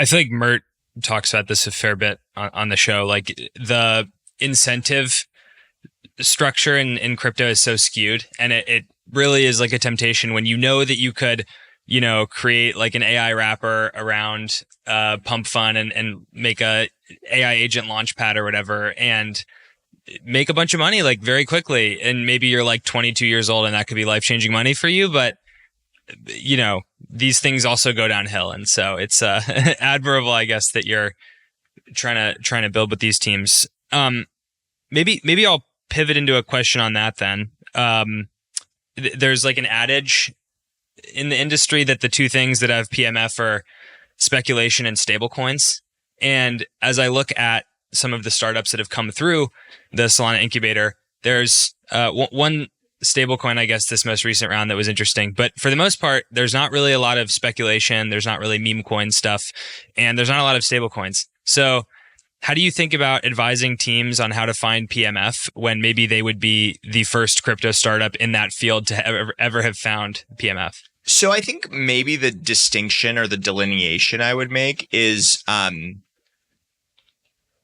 I feel like Mert talks about this a fair bit on the show. Like the incentive structure in crypto is so skewed, and it really is like a temptation when you know that you could, create like an AI wrapper around Pump Fund and make a AI agent launchpad or whatever, and make a bunch of money like very quickly. And maybe you're like 22 years old and that could be life-changing money for you, but these things also go downhill. And so it's admirable, I guess, that you're trying to build with these teams. Maybe I'll pivot into a question on that then. There's like an adage in the industry that the two things that have PMF are speculation and stablecoins. And as I look at some of the startups that have come through the Solana incubator, there's one stablecoin, I guess, this most recent round that was interesting. But for the most part, there's not really a lot of speculation. There's not really meme coin stuff, and there's not a lot of stablecoins. So how do you think about advising teams on how to find PMF when maybe they would be the first crypto startup in that field to ever have found PMF? So I think maybe the distinction or the delineation I would make is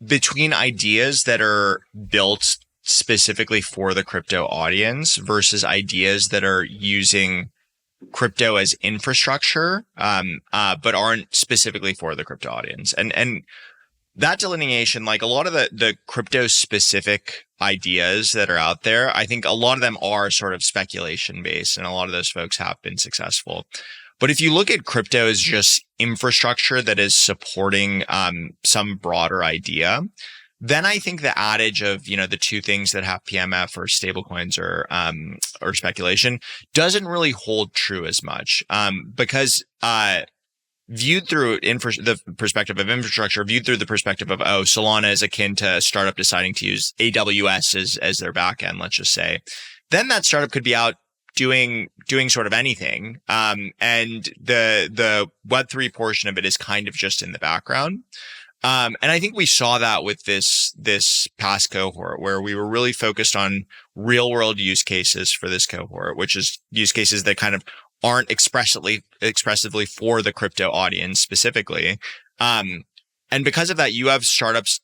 between ideas that are built specifically for the crypto audience versus ideas that are using crypto as infrastructure, but aren't specifically for the crypto audience. And that delineation, like a lot of the crypto specific ideas that are out there, I think a lot of them are sort of speculation based, and a lot of those folks have been successful. But if you look at crypto as just infrastructure that is supporting some broader idea, then I think the adage of, the two things that have PMF or stablecoins or speculation doesn't really hold true as much, because viewed through the perspective of infrastructure, viewed through the perspective of, Solana is akin to a startup deciding to use AWS as their backend, let's just say, then that startup could be out doing sort of anything. And the Web3 portion of it is kind of just in the background. And I think we saw that with this past cohort where we were really focused on real world use cases for this cohort, which is use cases that kind of aren't expressively for the crypto audience specifically. And because of that, you have startups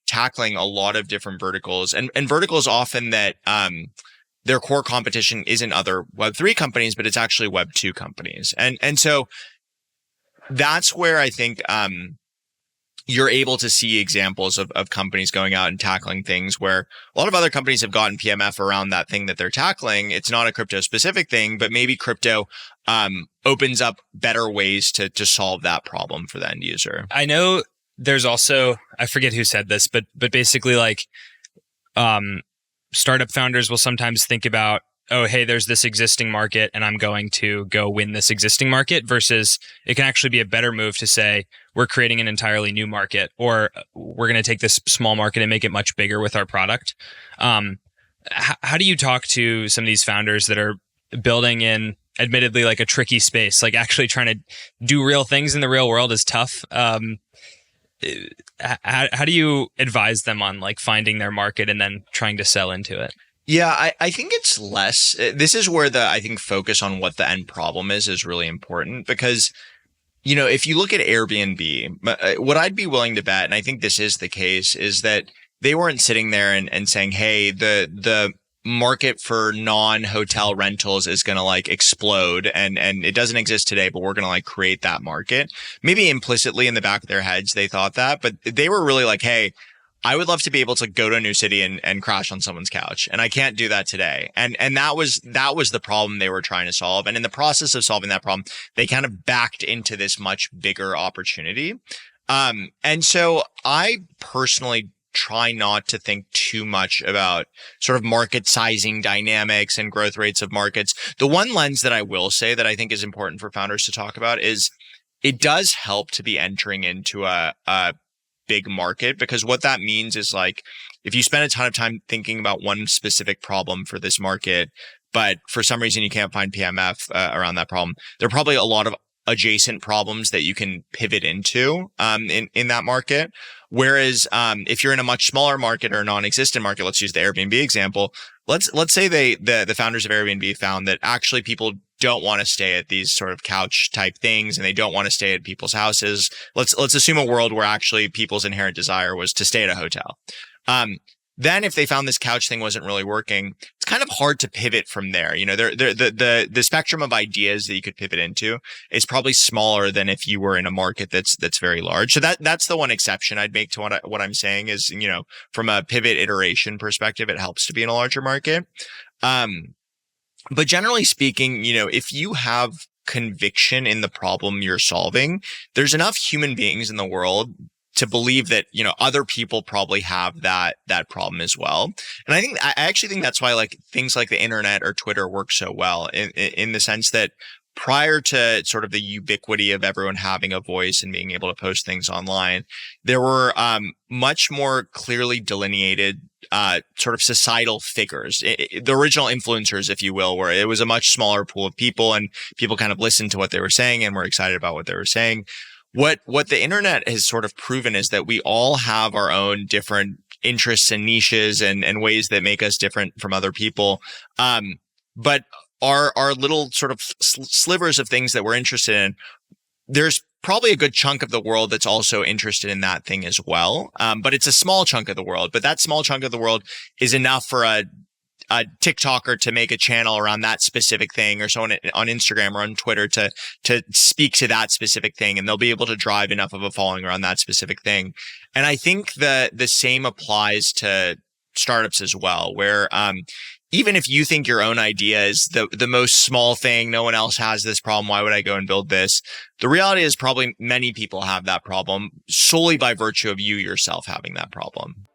tackling a lot of different verticals and verticals often that, their core competition isn't other Web3 companies, but it's actually Web2 companies. And so that's where I think, you're able to see examples of companies going out and tackling things where a lot of other companies have gotten PMF around that thing that they're tackling. It's not a crypto specific thing, but maybe crypto opens up better ways to solve that problem for the end user. I know there's also, I forget who said this, but basically like startup founders will sometimes think about, oh, hey, there's this existing market and I'm going to go win this existing market, versus it can actually be a better move to say, we're creating an entirely new market, or we're going to take this small market and make it much bigger with our product. How do you talk to some of these founders that are building in admittedly like a tricky space, like actually trying to do real things in the real world is tough? How do you advise them on like finding their market and then trying to sell into it? Yeah, I think it's less. This is where I think focus on what the end problem is really important, because, if you look at Airbnb, what I'd be willing to bet, and I think this is the case, is that they weren't sitting there and saying, hey, the market for non-hotel rentals is going to like explode and it doesn't exist today, but we're going to like create that market. Maybe implicitly in the back of their heads, they thought that, but they were really like, hey, I would love to be able to go to a new city and crash on someone's couch. And I can't do that today. And that was the problem they were trying to solve. And in the process of solving that problem, they kind of backed into this much bigger opportunity. And so I personally try not to think too much about sort of market sizing dynamics and growth rates of markets. The one lens that I will say that I think is important for founders to talk about is it does help to be entering into a big market, because what that means is like, if you spend a ton of time thinking about one specific problem for this market, but for some reason you can't find PMF around that problem, there are probably a lot of adjacent problems that you can pivot into in that market. Whereas if you're in a much smaller market or a non-existent market, let's use the Airbnb example. Let's say the founders of Airbnb found that actually people don't want to stay at these sort of couch type things, and they don't want to stay at people's houses. Let's assume a world where actually people's inherent desire was to stay at a hotel. Then if they found this couch thing wasn't really working, it's kind of hard to pivot from there. The spectrum of ideas that you could pivot into is probably smaller than if you were in a market that's very large. So that's the one exception I'd make to what I'm saying is, from a pivot iteration perspective, it helps to be in a larger market. But generally speaking, if you have conviction in the problem you're solving, there's enough human beings in the world to believe that, other people probably have that problem as well. And I actually think that's why things like the internet or Twitter work so well in the sense that prior to sort of the ubiquity of everyone having a voice and being able to post things online, there were much more clearly delineated sort of societal figures, the original influencers, if you will, where it was a much smaller pool of people and people kind of listened to what they were saying and were excited about what they were saying. What the internet has sort of proven is that we all have our own different interests and niches and ways that make us different from other people. But our little sort of slivers of things that we're interested in, there's probably a good chunk of the world that's also interested in that thing as well. But it's a small chunk of the world, but that small chunk of the world is enough for a TikToker to make a channel around that specific thing, or someone on Instagram or on Twitter to speak to that specific thing, and they'll be able to drive enough of a following around that specific thing. And I think the same applies to startups as well, where even if you think your own idea is the most small thing, no one else has this problem, why would I go and build this? The reality is probably many people have that problem solely by virtue of you yourself having that problem.